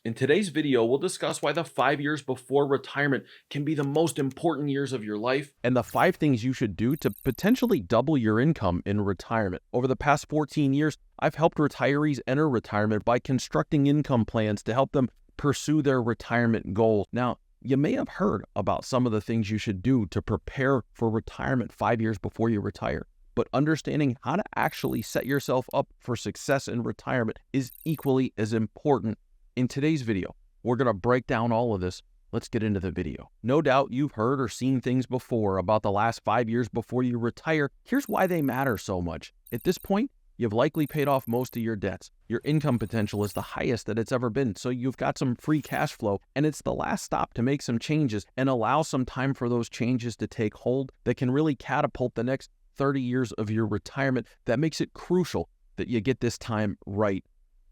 In today's video, we'll discuss why the 5 years before retirement can be the most important years of your life and the 5 things you should do to potentially double your income in retirement. Over the past 14 years, I've helped retirees enter retirement by constructing income plans to help them pursue their retirement goals. Now, you may have heard about some of the things you should do to prepare for retirement 5 years before you retire. But understanding how to actually set yourself up for success in retirement is equally as important. In today's video, we're going to break down all of this. Let's get into the video. No doubt you've heard or seen things before about the last 5 years before you retire. Here's why they matter so much. At this point, you've likely paid off most of your debts. Your income potential is the highest that it's ever been, so you've got some free cash flow, and it's the last stop to make some changes and allow some time for those changes to take hold that can really catapult the next 30 years of your retirement. That makes it crucial that you get this time right.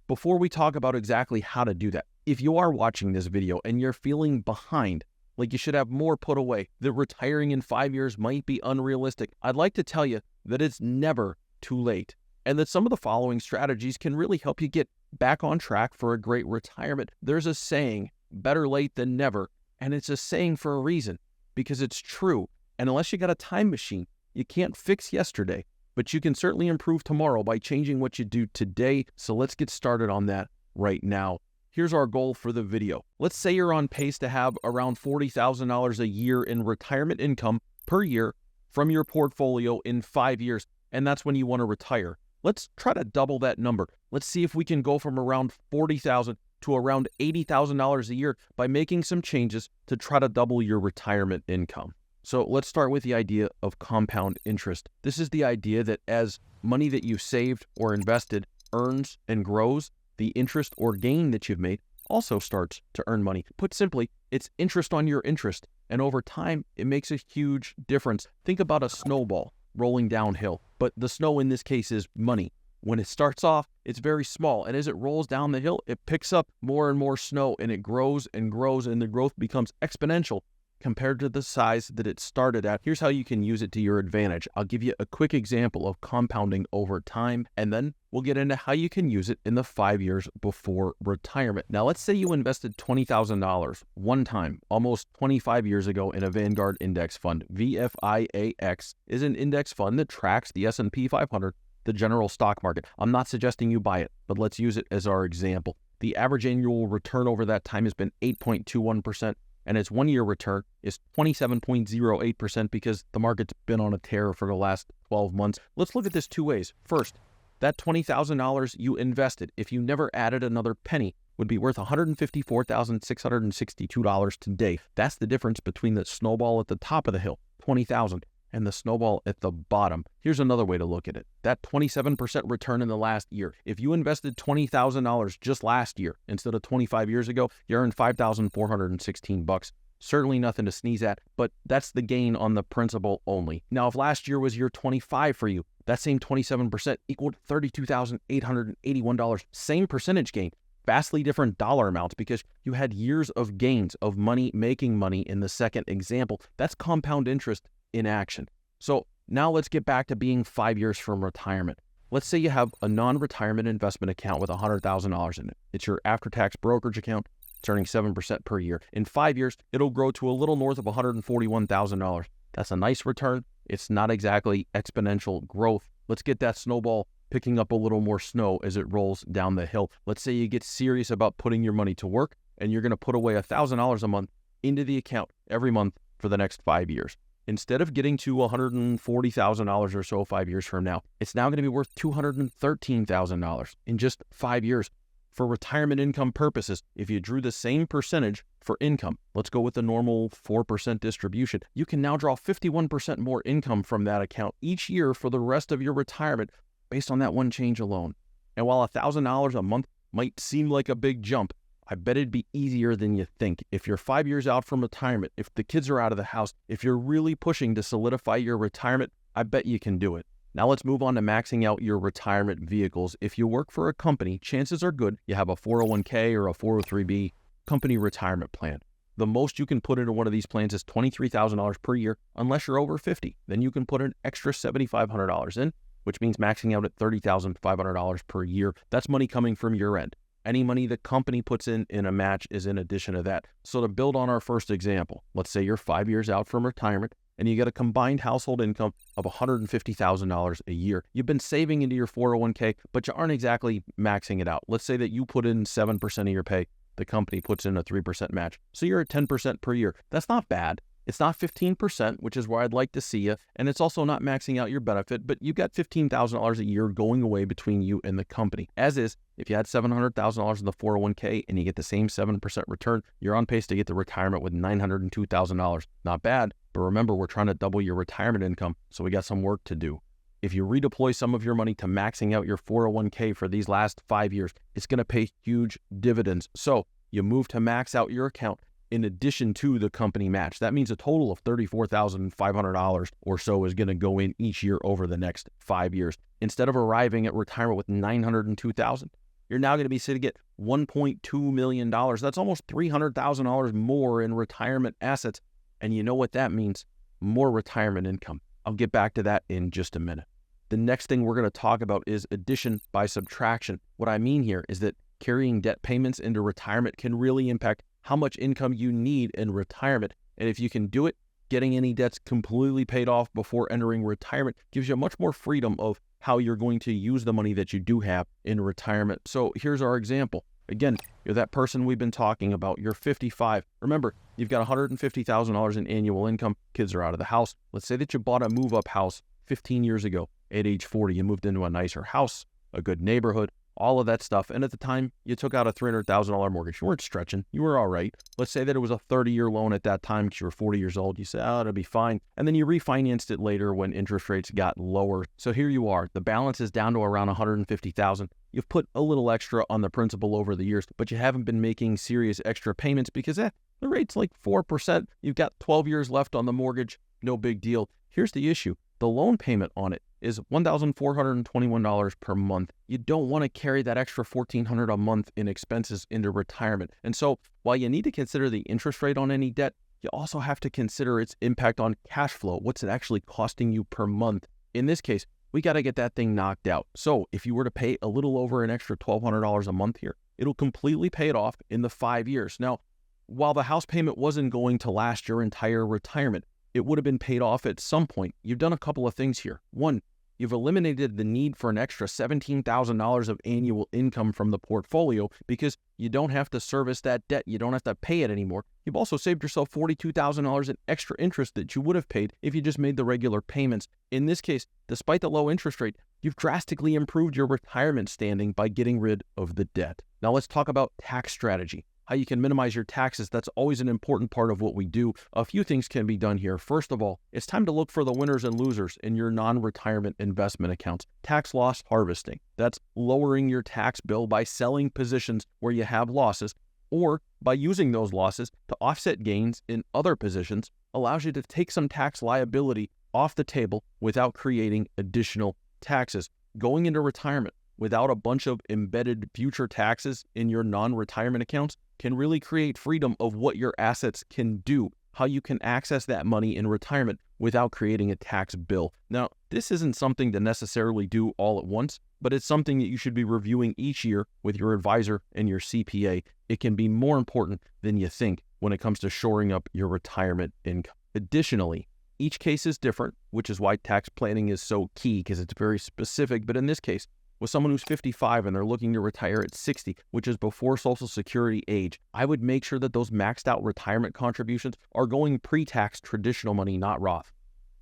Before we talk about exactly how to do that, if you are watching this video and you're feeling behind, like you should have more put away, that retiring in 5 years might be unrealistic, I'd like to tell you that it's never too late, and that some of the following strategies can really help you get back on track for a great retirement. There's a saying, better late than never, and it's a saying for a reason, because it's true. And unless you got a time machine, you can't fix yesterday. But you can certainly improve tomorrow by changing what you do today. So let's get started on that right now. Here's our goal for the video. Let's say you're on pace to have around $40,000 a year in retirement income per year from your portfolio in 5 years, and that's when you want to retire. Let's try to double that number. Let's see if we can go from around $40,000 to around $80,000 a year by making some changes to try to double your retirement income. So let's start with the idea of compound interest. This is the idea that as money that you've saved or invested earns and grows, the interest or gain that you've made also starts to earn money. Put simply, it's interest on your interest. And over time, it makes a huge difference. Think about a snowball rolling downhill, but the snow in this case is money. When it starts off, it's very small, and as it rolls down the hill, it picks up more and more snow, and it grows and grows, and the growth becomes exponential compared to the size that it started at. Here's how you can use it to your advantage. I'll give you a quick example of compounding over time, and then we'll get into how you can use it in the 5 years before retirement. Now, let's say you invested $20,000 one time, almost 25 years ago in a Vanguard index fund. VFIAX is an index fund that tracks the S&P 500, the general stock market. I'm not suggesting you buy it, but let's use it as our example. The average annual return over that time has been 8.21%. And its 1-year return is 27.08% because the market's been on a tear for the last 12 months. Let's look at this two ways. First, that $20,000 you invested, if you never added another penny, would be worth $154,662 today. That's the difference between the snowball at the top of the hill, $20,000, and the snowball at the bottom. Here's another way to look at it. That 27% return in the last year. If you invested $20,000 just last year instead of 25 years ago, you earned $5,416. Certainly nothing to sneeze at, but that's the gain on the principal only. Now, if last year was year 25 for you, that same 27% equaled $32,881. Same percentage gain. Vastly different dollar amounts because you had years of gains of money making money in the second example. That's compound interest in action. So now let's get back to being 5 years from retirement. Let's say you have a non-retirement investment account with $100,000 in it. It's your after-tax brokerage account. It's earning 7% per year. In 5 years, it'll grow to a little north of $141,000. That's a nice return. It's not exactly exponential growth. Let's get that snowball picking up a little more snow as it rolls down the hill. Let's say you get serious about putting your money to work and you're going to put away $1,000 a month into the account every month for the next 5 years. Instead of getting to $140,000 or so 5 years from now, it's now going to be worth $213,000 in just 5 years. For retirement income purposes, if you drew the same percentage for income, let's go with the normal 4% distribution, you can now draw 51% more income from that account each year for the rest of your retirement based on that one change alone. And while $1,000 a month might seem like a big jump, I bet it'd be easier than you think. If you're 5 years out from retirement, if the kids are out of the house, if you're really pushing to solidify your retirement, I bet you can do it. Now let's move on to maxing out your retirement vehicles. If you work for a company, chances are good you have a 401k or a 403b company retirement plan. The most you can put into one of these plans is $23,000 per year unless you're over 50. Then you can put an extra $7,500 in, which means maxing out at $30,500 per year. That's money coming from your end. Any money the company puts in a match is in addition to that. So to build on our first example, let's say you're 5 years out from retirement and you get a combined household income of $150,000 a year. You've been saving into your 401k, but you aren't exactly maxing it out. Let's say that you put in 7% of your pay. The company puts in a 3% match. So you're at 10% per year. That's not bad. It's not 15%, which is where I'd like to see you. And it's also not maxing out your benefit, but you got $15,000 a year going away between you and the company. As is, if you had $700,000 in the 401k and you get the same 7% return, you're on pace to get to retirement with $902,000. Not bad, but remember, we're trying to double your retirement income, so we got some work to do. If you redeploy some of your money to maxing out your 401k for these last 5 years, it's going to pay huge dividends. So you move to max out your account in addition to the company match. That means a total of $34,500 or so is going to go in each year over the next 5 years. Instead of arriving at retirement with $902,000, you're now going to be sitting at $1.2 million. That's almost $300,000 more in retirement assets. And you know what that means? More retirement income. I'll get back to that in just a minute. The next thing we're going to talk about is addition by subtraction. What I mean here is that carrying debt payments into retirement can really impact how much income you need in retirement. And if you can do it, getting any debts completely paid off before entering retirement gives you much more freedom of how you're going to use the money that you do have in retirement. So here's our example. Again, you're that person we've been talking about. You're 55. Remember, you've got $150,000 in annual income. Kids are out of the house. Let's say that you bought a move-up house 15 years ago. At age 40, you moved into a nicer house, a good neighborhood, all of that stuff. And at the time, you took out a $300,000 mortgage. You weren't stretching. You were all right. Let's say that it was a 30-year loan at that time because you were 40 years old. You said, oh, it'll be fine. And then you refinanced it later when interest rates got lower. So here you are. The balance is down to around $150,000. You've put a little extra on the principal over the years, but you haven't been making serious extra payments because the rate's like 4%. You've got 12 years left on the mortgage. No big deal. Here's the issue. The loan payment on it is $1,421 per month. You don't want to carry that extra $1,400 a month in expenses into retirement. And so while you need to consider the interest rate on any debt, you also have to consider its impact on cash flow. What's it actually costing you per month? In this case, we got to get that thing knocked out. So if you were to pay a little over an extra $1,200 a month here, it'll completely pay it off in the 5 years. Now, while the house payment wasn't going to last your entire retirement, it would have been paid off at some point. You've done a couple of things here. One, you've eliminated the need for an extra $17,000 of annual income from the portfolio because you don't have to service that debt. You don't have to pay it anymore. You've also saved yourself $42,000 in extra interest that you would have paid if you just made the regular payments. In this case, despite the low interest rate, you've drastically improved your retirement standing by getting rid of the debt. Now let's talk about tax strategy. How you can minimize your taxes. That's always an important part of what we do. A few things can be done here. First of all, it's time to look for the winners and losers in your non-retirement investment accounts. Tax loss harvesting. That's lowering your tax bill by selling positions where you have losses or by using those losses to offset gains in other positions allows you to take some tax liability off the table without creating additional taxes. Going into retirement without a bunch of embedded future taxes in your non-retirement accounts can really create freedom of what your assets can do, how you can access that money in retirement without creating a tax bill. Now, this isn't something to necessarily do all at once, but it's something that you should be reviewing each year with your advisor and your CPA. It can be more important than you think when it comes to shoring up your retirement income. Additionally, each case is different, which is why tax planning is so key because it's very specific. But in this case, with someone who's 55 and they're looking to retire at 60, which is before Social Security age, I would make sure that those maxed out retirement contributions are going pre-tax traditional money, not Roth.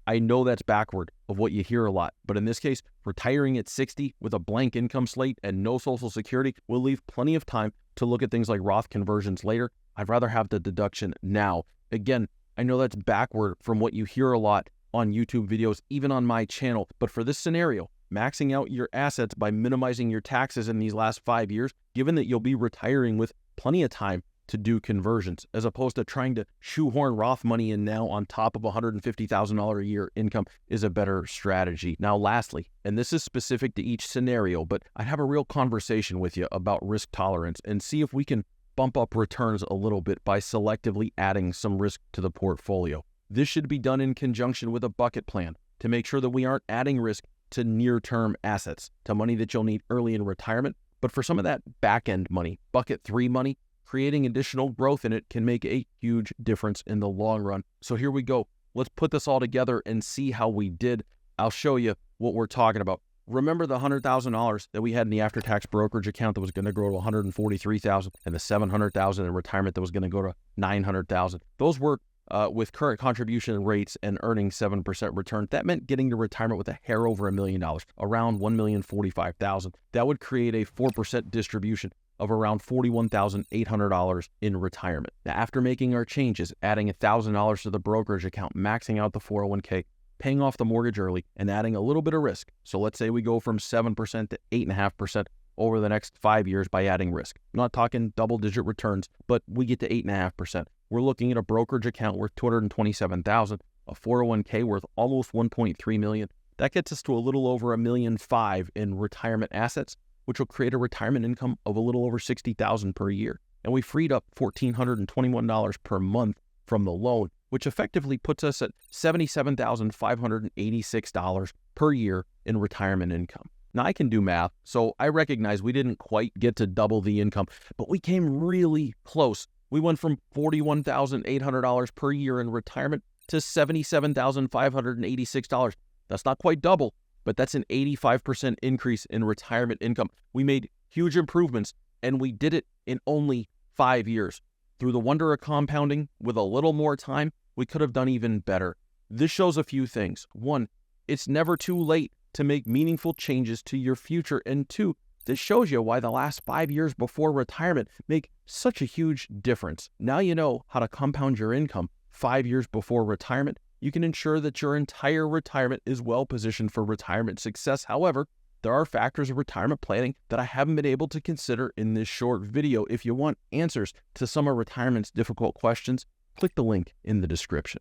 I know that's backward of what you hear a lot, but in this case, retiring at 60 with a blank income slate and no Social Security will leave plenty of time to look at things like Roth conversions later. I'd rather have the deduction now. Again, I know that's backward from what you hear a lot on YouTube videos, even on my channel, but for this scenario, maxing out your assets by minimizing your taxes in these last 5 years, given that you'll be retiring with plenty of time to do conversions, as opposed to trying to shoehorn Roth money in now on top of $150,000 a year income is a better strategy. Now, lastly, and this is specific to each scenario, but I'd have a real conversation with you about risk tolerance and see if we can bump up returns a little bit by selectively adding some risk to the portfolio. This should be done in conjunction with a bucket plan to make sure that we aren't adding risk to near-term assets, to money that you'll need early in retirement, But for some of that back end money, bucket 3 money, creating additional growth in it can make a huge difference in the long run. So here we go. Let's put this all together and see how we did. I'll show you what we're talking about. Remember the $100,000 that we had in the after-tax brokerage account that was going to grow to $143,000 and the $700,000 in retirement that was going to go to $900,000. Those were with current contribution rates and earning 7% return. That meant getting to retirement with a hair over $1 million, around $1,045,000. That would create a 4% distribution of around $41,800 in retirement. Now, after making our changes, adding $1,000 to the brokerage account, maxing out the 401k, paying off the mortgage early, and adding a little bit of risk. So let's say we go from 7% to 8.5% over the next 5 years by adding risk. I'm not talking double-digit returns, but we get to 8.5%. We're looking at a brokerage account worth $227,000, a 401k worth almost $1.3 million. That gets us to a little over $1.5 million in retirement assets, which will create a retirement income of a little over $60,000 per year. And we freed up $1,421 per month from the loan, which effectively puts us at $77,586 per year in retirement income. Now, I can do math, so I recognize we didn't quite get to double the income, but we came really close. We went from $41,800 per year in retirement to $77,586. That's not quite double, but that's an 85% increase in retirement income. We made huge improvements, and we did it in only 5 years. Through the wonder of compounding, with a little more time, we could have done even better. This shows a few things. 1, it's never too late to make meaningful changes to your future. And 2, this shows you why the last 5 years before retirement make such a huge difference. Now you know how to compound your income 5 years before retirement. You can ensure that your entire retirement is well positioned for retirement success. However, there are factors of retirement planning that I haven't been able to consider in this short video. If you want answers to some of retirement's difficult questions, click the link in the description.